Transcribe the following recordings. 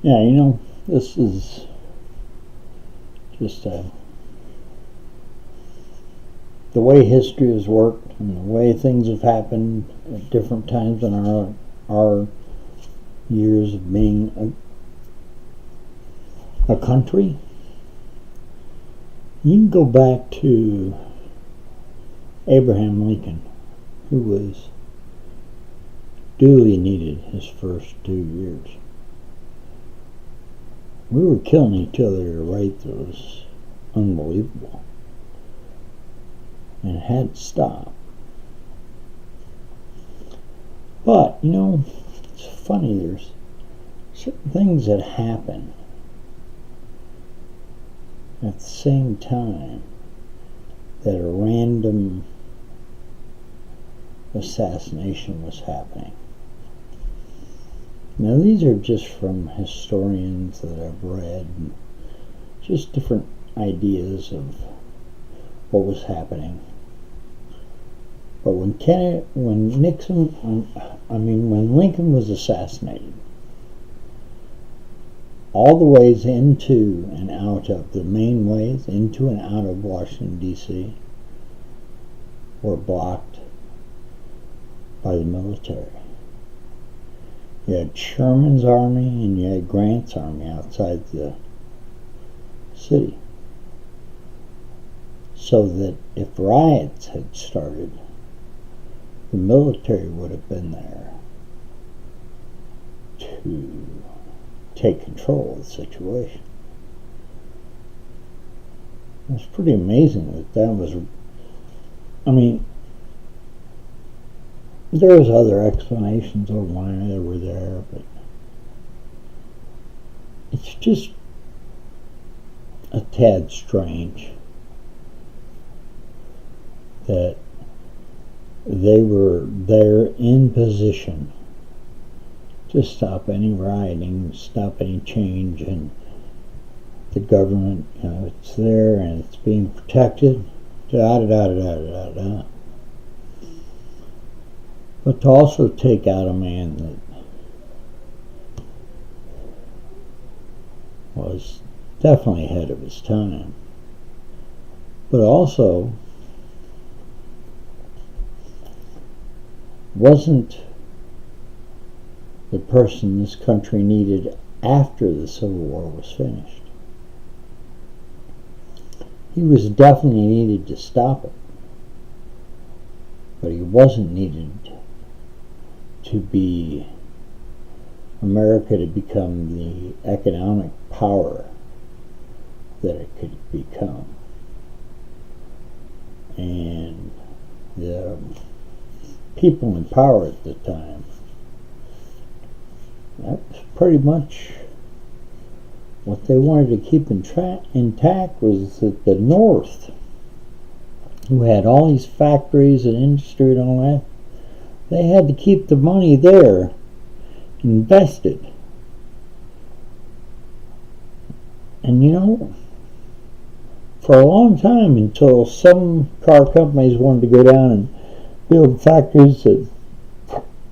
Yeah, this is just the way history has worked and the way things have happened at different times in our years of being a country. You can go back to Abraham Lincoln, who was duly needed his first 2 years. We were killing each other at a rate that was unbelievable. And it had to stop. But, it's funny, there's certain things that happen at the same time that a random assassination was happening. Now, these are just from historians that I've read, and just different ideas of what was happening. But when Lincoln was assassinated, all the ways into and out of, the main ways into and out of Washington, D.C. were blocked by the military. You had Sherman's army and you had Grant's army outside the city. So that if riots had started, the military would have been there to take control of the situation. It's pretty amazing that was, there was other explanations of why they were there, but it's just a tad strange that they were there in position to stop any rioting, stop any change, and the government, it's there and it's being protected, But to also take out a man that was definitely ahead of his time, but also wasn't the person this country needed after the Civil War was finished. He was definitely needed to stop it, but he wasn't needed to be America to become the economic power that it could become. And the people in power at the time, that was pretty much what they wanted to keep intact, was that the North, who had all these factories and industry and all that, they had to keep the money there invested. And for a long time, until some car companies wanted to go down and build factories that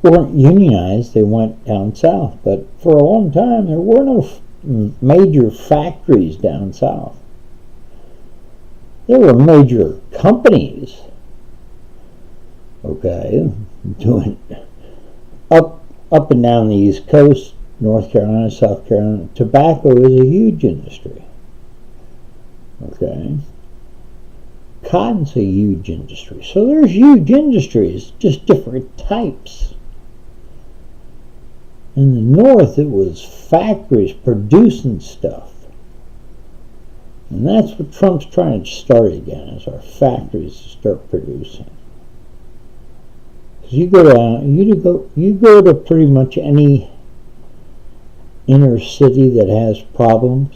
weren't unionized, they went down south. But for a long time, there were no major factories down south. There were major companies, doing up and down the East Coast, North Carolina, South Carolina. Tobacco is a huge industry. Cotton's a huge industry. So there's huge industries, just different types. In the North, it was factories producing stuff. And that's what Trump's trying to start again, is our factories to start producing. Because you go to pretty much any inner city that has problems.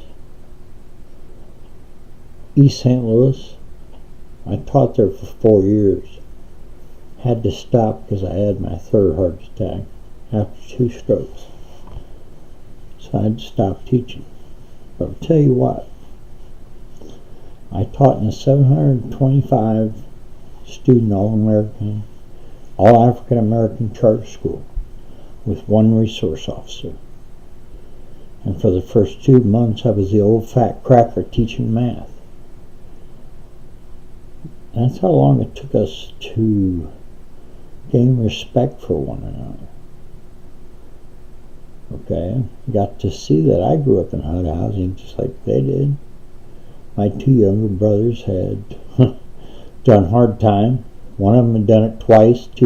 East St. Louis, I taught there for 4 years. Had to stop because I had my third heart attack after 2 strokes. So I had to stop teaching. But I'll tell you what, I taught in a 725 student All-American, All-African American charter school with 1 resource officer. And for the first 2 months, I was the old fat cracker teaching math. That's how long it took us to gain respect for one another. Okay? Got to see that I grew up in HUD housing just like they did. My 2 younger brothers had done hard time. One of them had done it twice, 2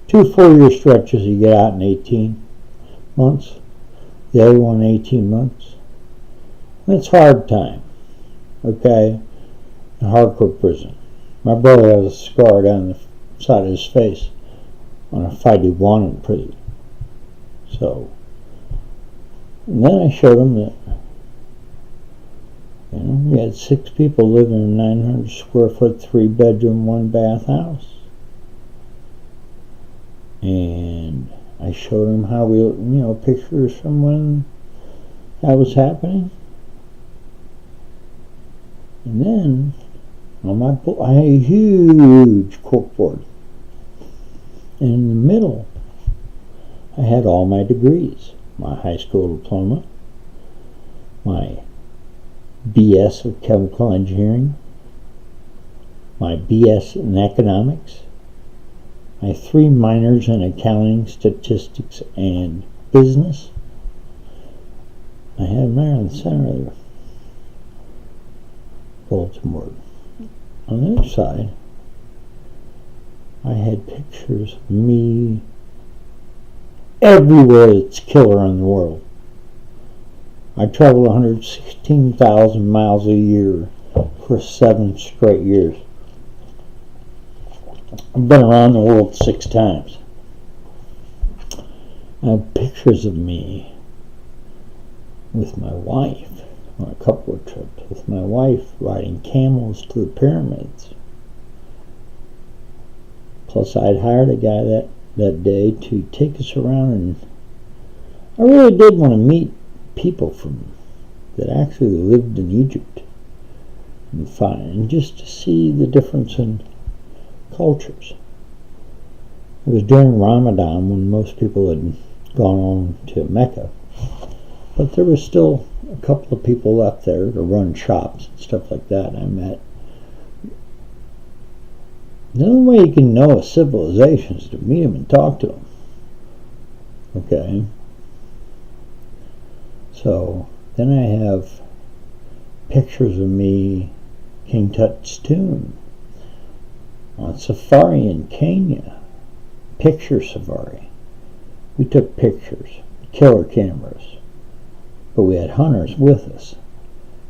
4-year stretches you get out in 18 months. The other one 18 months. That's hard time. Okay? In hardcore prison. My brother has a scar down the side of his face on a fight he won in prison. So, and then I showed him that, we had 6 people living in a 900 square foot, 3-bedroom, 1-bath house. And I showed him how pictures from when that was happening. And then, on my book, I had a huge corkboard. And in the middle, I had all my degrees. My high school diploma, my BS of chemical engineering, my BS in economics, my 3 minors in accounting, statistics, and business. I had them there in the center of the bulletin board. On the other side, I had pictures of me everywhere that's killer in the world. I traveled 116,000 miles a year for 7 straight years. I've been around the world 6 times. I have pictures of me with my wife on a couple of trips, with my wife riding camels to the pyramids. Plus, I'd hired a guy that day to take us around, and I really did want to meet people that actually lived in Egypt and just to see the difference in cultures. It was during Ramadan when most people had gone on to Mecca, but there was still a couple of people left there to run shops and stuff like that I met. The only way you can know a civilization is to meet them and talk to them. Okay? So, then I have pictures of me, King Tut's tomb, on safari in Kenya. Picture safari. We took pictures, killer cameras, but we had hunters with us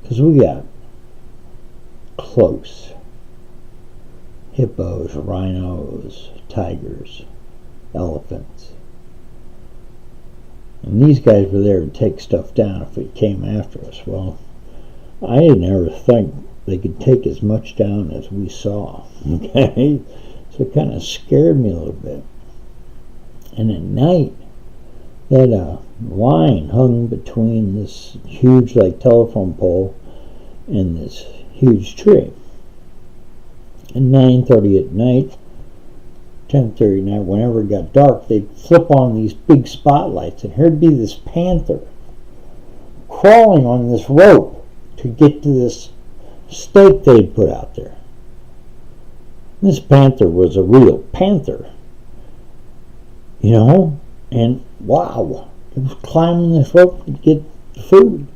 because we got close. Hippos, rhinos, tigers, elephants. And these guys were there to take stuff down if it came after us. Well, I didn't ever think they could take as much down as we saw. Okay? So it kind of scared me a little bit. And at night, they had a line hung between this huge telephone pole and this huge tree. At 9:30 at night, 10:30 at night, whenever it got dark, they'd flip on these big spotlights, and here'd be this panther crawling on this rope to get to this stake they'd put out there. This panther was a real panther, and wow, it was climbing this rope to get the food.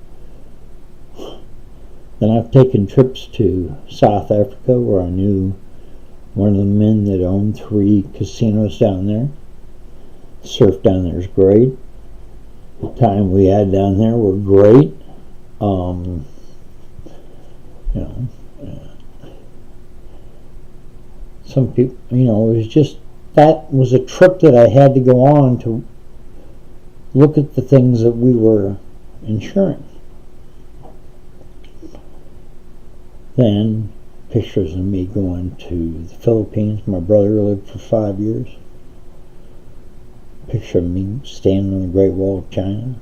Then I've taken trips to South Africa where I knew one of the men that owned 3 casinos down there. Surf down there is great. The time we had down there were great. Some people, it was just, that was a trip that I had to go on to look at the things that we were insuring. Then pictures of me going to the Philippines. My brother lived for 5 years. Picture of me standing on the Great Wall of China.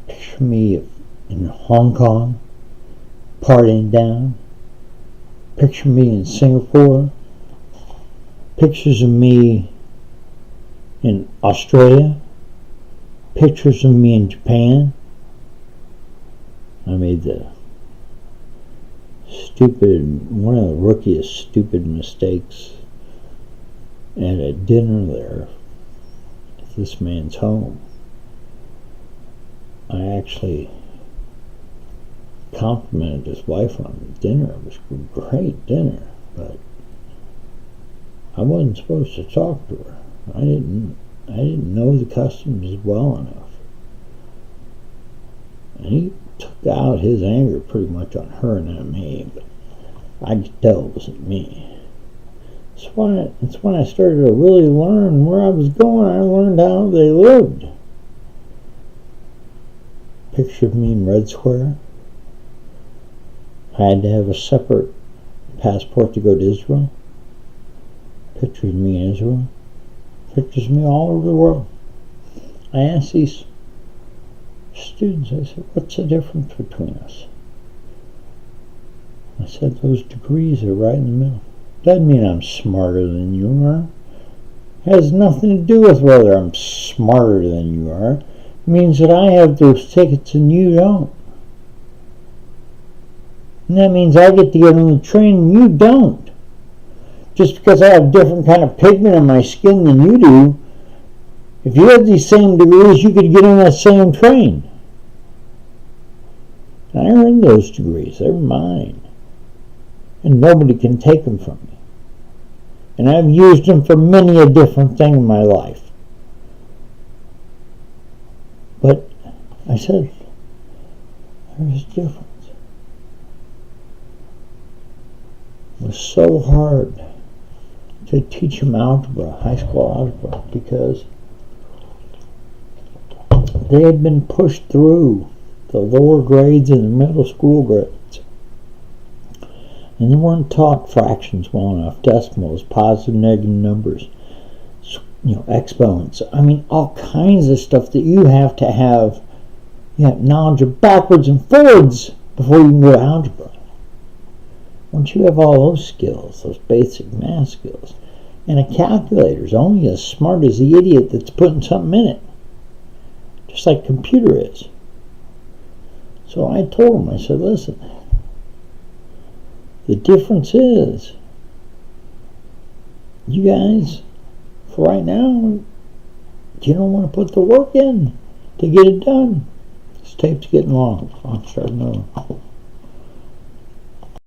Picture of me in Hong Kong, partying down. Picture of me in Singapore. Pictures of me in Australia. Pictures of me in Japan. I made one of the rookiest stupid mistakes at a dinner there at this man's home. I actually complimented his wife on the dinner. It was a great dinner, but I wasn't supposed to talk to her. I didn't know the customs well enough. And he took out his anger pretty much on her and not me, but I could tell it wasn't me. That's when I started to really learn where I was going. I learned how they lived. Picture of me in Red Square. I had to have a separate passport to go to Israel. Pictures of me in Israel. Pictures of me all over the world. I asked these students, I said, what's the difference between us? I said, those degrees are right in the middle. Doesn't mean I'm smarter than you are. It has nothing to do with whether I'm smarter than you are. It means that I have those tickets and you don't. And that means I get to get on the train and you don't. Just because I have a different kind of pigment in my skin than you do, if you had these same degrees, you could get on that same train. I earned those degrees. They're mine. And nobody can take them from me. And I've used them for many a different thing in my life. But I said, there's a difference. It was so hard to teach them algebra, high school algebra, because they had been pushed through the lower grades and the middle school grades. And they weren't taught fractions well enough, decimals, positive, negative numbers, exponents. I mean, all kinds of stuff that you have to have knowledge of backwards and forwards before you can go to algebra. Once you have all those skills, those basic math skills, and a calculator is only as smart as the idiot that's putting something in it, just like a computer is. So I told him, I said, listen, the difference is, you guys, for right now, you don't want to put the work in to get it done. This tape's getting long. I'll start another one.